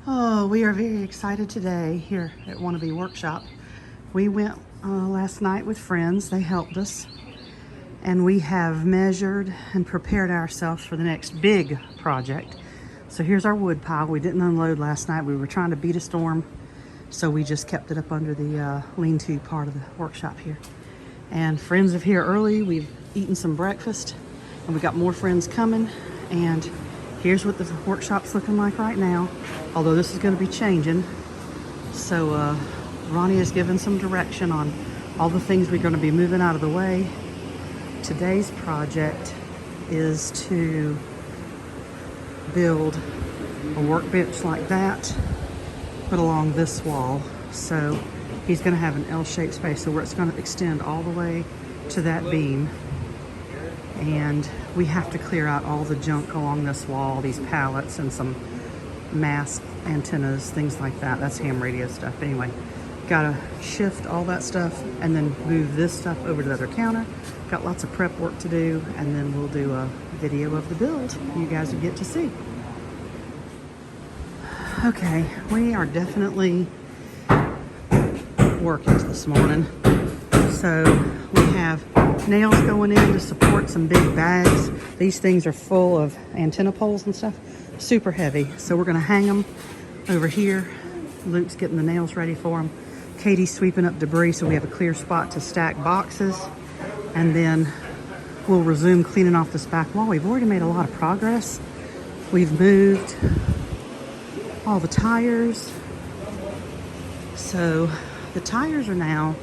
Oh, we are very excited today here at Wannabe Workshop. We went last night with friends. They helped us. And we have measured and prepared ourselves for the next big project. So here's our wood pile. We didn't unload last night. We were trying to beat a storm. So we just kept it up under the lean-to part of the workshop here. And friends are here early. We've eaten some breakfast. And we got more friends coming. And here's what the workshop's looking like right now. Although this is going to be changing. So Ronnie has given some direction on all the things we're going to be moving out of the way. Today's project is to build a workbench like that, but along this wall. So he's going to have an L-shaped space, so where it's going to extend all the way to that beam. And we have to clear out all the junk along this wall, these pallets and some mast antennas, things like that. That's ham radio stuff. Anyway, gotta shift all that stuff and then move this stuff over to the other counter. Got lots of prep work to do, and then we'll do a video of the build you guys will get to see. Okay, we are definitely working this morning. So we have nails going in to support some big bags. These things are full of antenna poles and stuff. Super heavy. So we're gonna hang them over here. Luke's getting the nails ready for them. Katie's sweeping up debris so we have a clear spot to stack boxes. And then we'll resume cleaning off this back wall. We've already made a lot of progress. We've moved all the tires. So the tires are now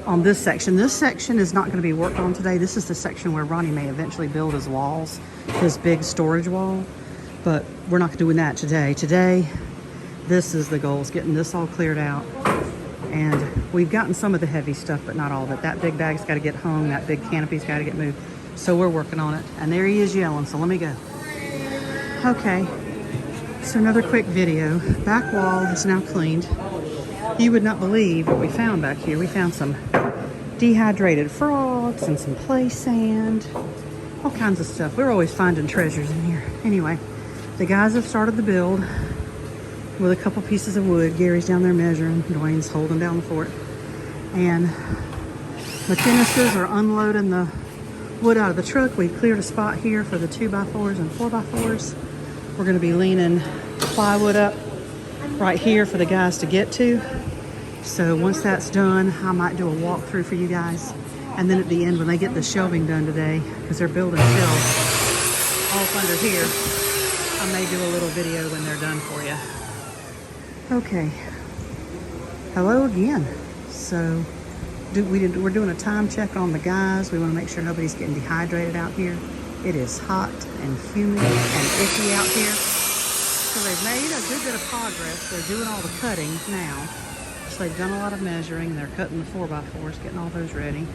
on this section. This section is not going to be worked on today. This is the section where Ronnie may eventually build his walls, his big storage wall. But we're not doing that today. Today, this is the goal, is getting this all cleared out. And we've gotten some of the heavy stuff, but not all of it. That big bag's got to get hung. That big canopy's got to get moved. So we're working on it. And there he is yelling, so let me go. Okay, so another quick video. Back wall is now cleaned. You would not believe what we found back here. We found some dehydrated frogs and some play sand. All kinds of stuff. We're always finding treasures in here. Anyway, the guys have started the build with a couple pieces of wood. Gary's down there measuring. Dwayne's holding down the fort. And the finishes are unloading the wood out of the truck. We've cleared a spot here for the 2x4s and 4x4s. We're going to be leaning plywood up right here for the guys to get to. So once that's done, I might do a walkthrough for you guys. And then at the end, when they get the shelving done today, because they're building shelves all up under here, I may do a little video when they're done for you. Okay, hello again. So we're doing a time check on the guys. We want to make sure nobody's getting dehydrated out here. It is hot and humid and icky out here. So they've made a good bit of progress. They're doing all the cutting now. So they've done a lot of measuring. They're cutting the 4x4s, getting all those ready.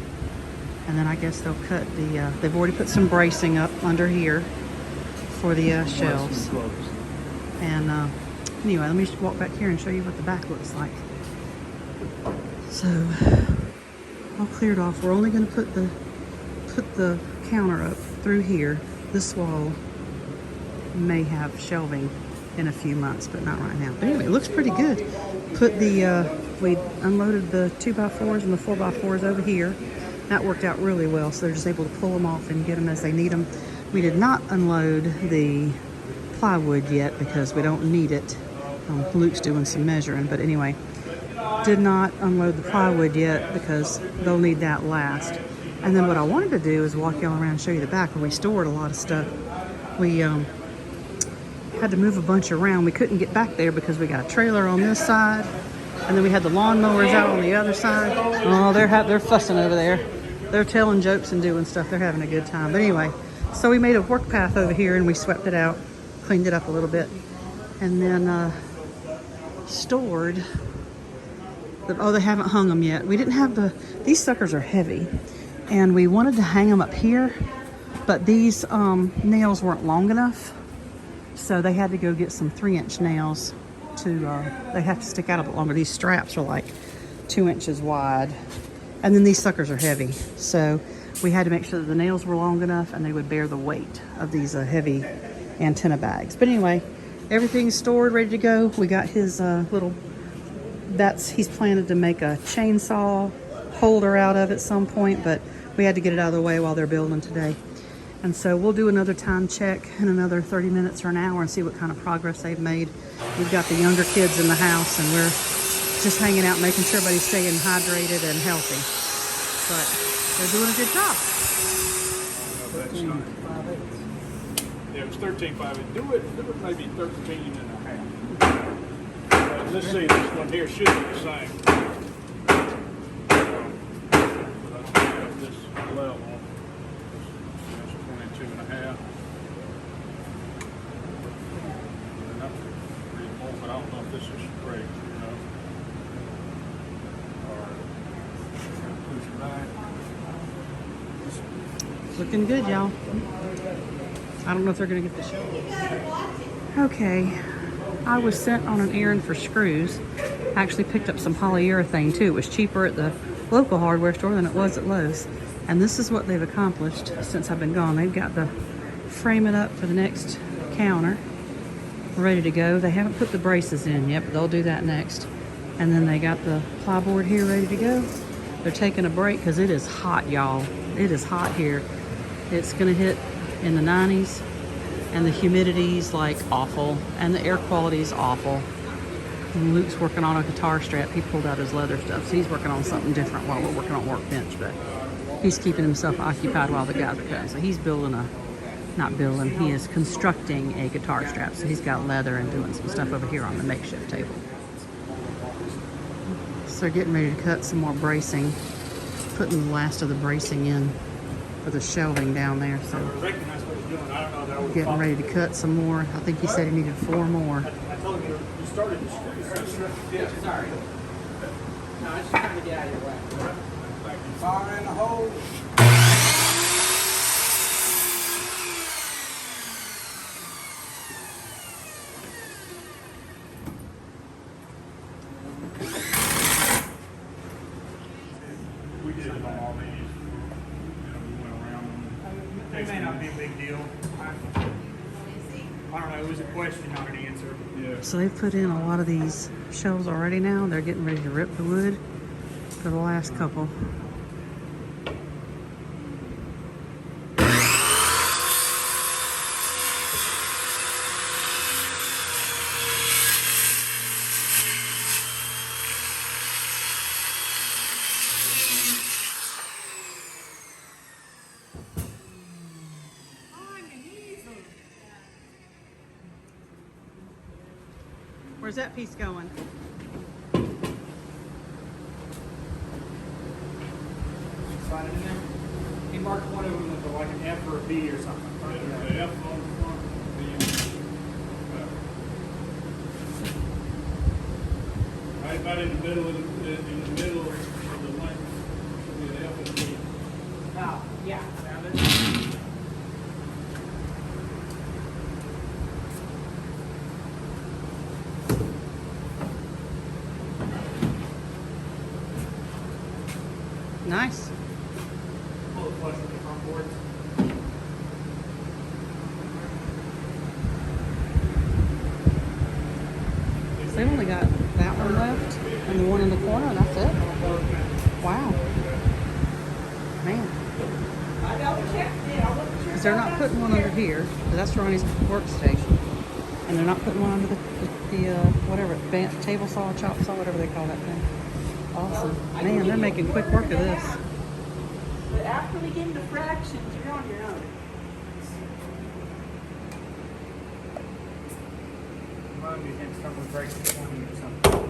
And then I guess they'll cut the, they've already put some bracing up under here for the shelves. And anyway, let me just walk back here and show you what the back looks like. So all cleared off. We're only going to put the counter up through here. This wall may have shelving in a few months, but not right now. But anyway, it looks pretty good. Put the we unloaded the 2x4s and the 4x4s over here. That worked out really well, so they're just able to pull them off and get them as they need them. We did not unload the plywood yet because we don't need it. Luke's doing some measuring, but anyway, did not unload the plywood yet because they'll need that last. And then what I wanted to do is walk y'all around and show you the back where we stored a lot of stuff. We had to move a bunch around. We couldn't get back there because we got a trailer on this side, and then we had the lawnmowers out on the other side. Oh, they're fussing over there. They're telling jokes and doing stuff. They're having a good time. But anyway, so we made a work path over here and we swept it out, cleaned it up a little bit, and then stored. Oh, they haven't hung them yet. We didn't have these suckers are heavy, and we wanted to hang them up here, but these nails weren't long enough, so they had to go get some 3-inch nails to, they have to stick out a bit longer. These straps are like 2 inches wide, and then these suckers are heavy, so we had to make sure that the nails were long enough and they would bear the weight of these heavy antenna bags. But anyway, Everything's stored, ready to go. We got his little, he's planning to make a chainsaw holder out of at some point, but we had to get it out of the way while they're building today. And so we'll do another time check in another 30 minutes or an hour and see what kind of progress they've made. We've got the younger kids in the house and we're just hanging out, making sure everybody's staying hydrated and healthy. But they're doing a good job. Yeah, it was 13.5. Do it maybe 13 and a half. Let's see, this one here should be the same. This level. That's 22 and a half. That's pretty more, but I don't know if this is straight, you know. Or push it back. Looking good, y'all. I don't know if they're gonna get the show. Okay, I was sent on an errand for screws. I actually picked up some polyurethane too. It was cheaper at the local hardware store than it was at Lowe's. And this is what they've accomplished since I've been gone. They've got the frame it up for the next counter, ready to go. They haven't put the braces in yet, but they'll do that next. And then they got the plyboard here ready to go. They're taking a break because it is hot, y'all. It is hot here. It's gonna hit in the 90s and the humidity's like awful and the air quality's awful. And Luke's working on a guitar strap. He pulled out his leather stuff, so he's working on something different while we're working on workbench, but he's keeping himself occupied while the guys are cutting. So he's he is constructing a guitar strap. So he's got leather and doing some stuff over here on the makeshift table. So they're getting ready to cut some more bracing, putting the last of the bracing in for the shelving down there. So getting ready to cut some more. I think he said he needed 4 more. I told him you started the screws. Yeah, sorry. No, I just trying to get out of your way. Fire in the hole. We did it on all these. We went around them. It may not be a big deal. I don't know, it was a question, not an answer. Yeah. So they've put in a lot of these shelves already now. They're getting ready to rip the wood for the last couple. Where's that piece going? Slide it in there. He marked one of them with like an F or a B or something. The F on the front. Right about in the middle of the length. The F and B. Oh, yeah, found it. Nice. Pull it flush with the front boards. So they've only got that one left and the one in the corner, and that's it. Wow. Man. Because they're not putting one under here. That's Ronnie's workstation. And they're not putting one under the whatever, table saw, chop saw, whatever they call that thing. Awesome. Man, they're making quick work of this. But after we get into fractions, you're on your own. Remind me to start with breaks at 20 or something.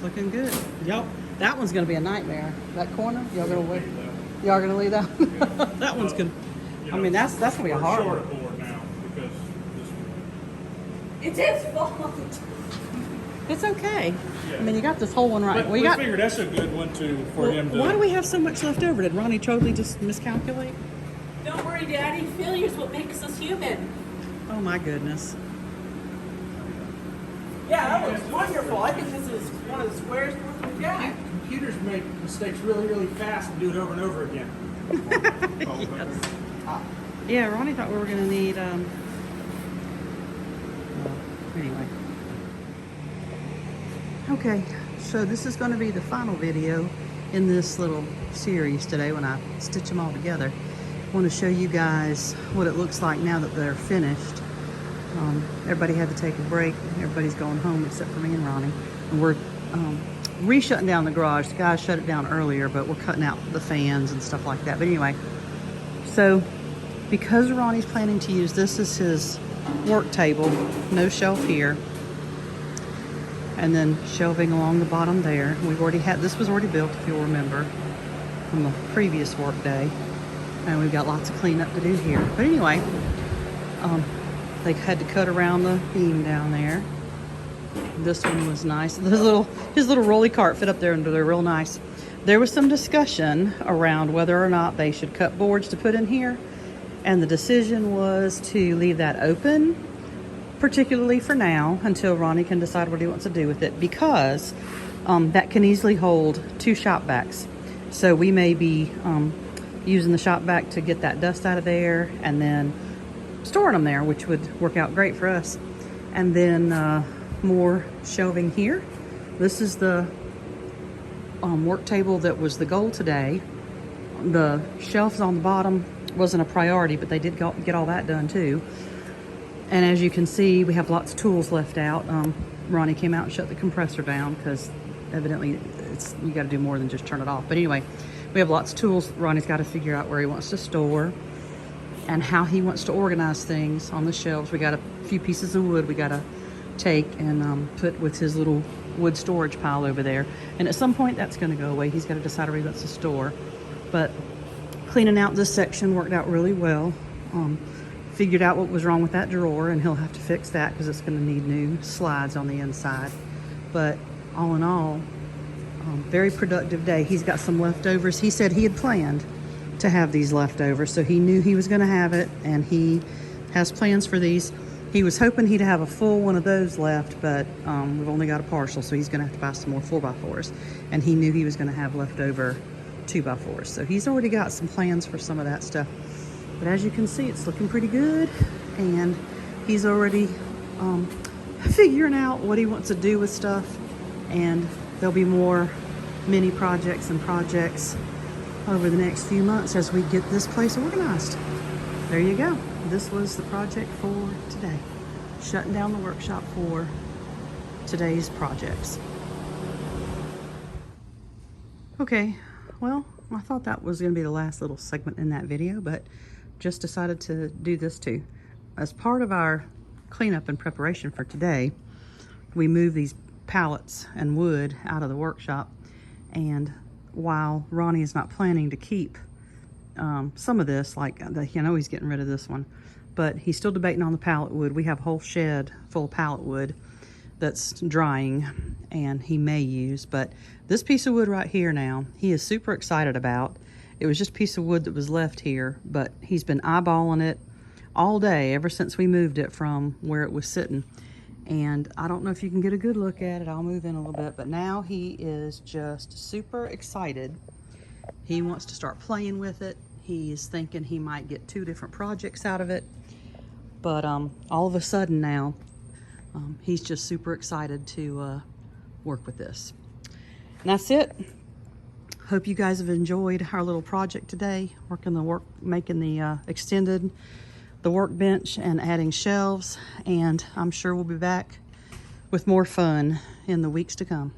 looking good. Yep. That one's gonna be a nightmare. That corner, y'all gonna leave? Y'all gonna leave that? That one's good. I mean, that's gonna be a hard Short one. board now because this. It's his fault. It's okay. Yeah. I mean, you got this whole one right. But Well, we you got. figured that's a good one too for him to. Why do we have so much left over? Did Ronnie totally just miscalculate? Don't worry, Daddy. Failure's what makes us human. Oh my goodness. Yeah, that looks wonderful. I think this is one of the squarest ones we've got. Computers make mistakes really, really fast and do it over and over again. Yeah, Ronnie thought we were gonna need. Well, anyway. Okay, so this is going to be the final video in this little series today when I stitch them all together. I want to show you guys what it looks like now that they're finished. Everybody had to take a break. Everybody's going home except for me and Ronnie. And we're re-shutting down the garage. The guys shut it down earlier, but we're cutting out the fans and stuff like that. But anyway, so because Ronnie's planning to use this as his work table, no shelf here, and then shelving along the bottom there. We've already had, this was already built, if you'll remember, from the previous work day. And we've got lots of cleanup to do here. But anyway, they had to cut around the beam down there. This one was nice. His little rolly cart fit up there and they're real nice. There was some discussion around whether or not they should cut boards to put in here. And the decision was to leave that open, particularly for now, until Ronnie can decide what he wants to do with it, because that can easily hold 2 shop backs. So we may be using the shop back to get that dust out of there and then storing them there, which would work out great for us. And then more shelving here. This is the work table that was the goal today. The shelves on the bottom wasn't a priority, but they did get all that done too. And as you can see, we have lots of tools left out. Ronnie came out and shut the compressor down because evidently you got to do more than just turn it off. But anyway, we have lots of tools. Ronnie's got to figure out where he wants to store and how he wants to organize things on the shelves. We got a few pieces of wood we got to take and put with his little wood storage pile over there. And at some point that's going to go away. He's got to decide where he wants to store. But cleaning out this section worked out really well. Figured out what was wrong with that drawer, and he'll have to fix that because it's going to need new slides on the inside. But all in all, very productive day. He's got some leftovers. He said he had planned to have these leftovers, so he knew he was going to have it, and he has plans for these. He was hoping he'd have a full one of those left, but we've only got a partial, so he's going to have to buy some more 4x4s. And he knew he was going to have leftover 2x4s, so he's already got some plans for some of that stuff. But as you can see, it's looking pretty good, and he's already figuring out what he wants to do with stuff, and there'll be more mini projects and projects over the next few months as we get this place organized. There you go. This was the project for today. Shutting down the workshop for today's projects. Okay, well, I thought that was going to be the last little segment in that video, but just decided to do this too. As part of our cleanup and preparation for today, we moved these pallets and wood out of the workshop, and while Ronnie is not planning to keep some of this, like you know, he's getting rid of this one, but he's still debating on the pallet wood. We have a whole shed full of pallet wood that's drying and he may use, but this piece of wood right here now, he is super excited about. It was just a piece of wood that was left here, but he's been eyeballing it all day ever since we moved it from where it was sitting. And I don't know if you can get a good look at it. I'll move in a little bit, but now he is just super excited. He wants to start playing with it. He's thinking he might get 2 different projects out of it. But all of a sudden now, he's just super excited to work with this. And that's it. Hope you guys have enjoyed our little project today, making the extended the workbench and adding shelves, and I'm sure we'll be back with more fun in the weeks to come.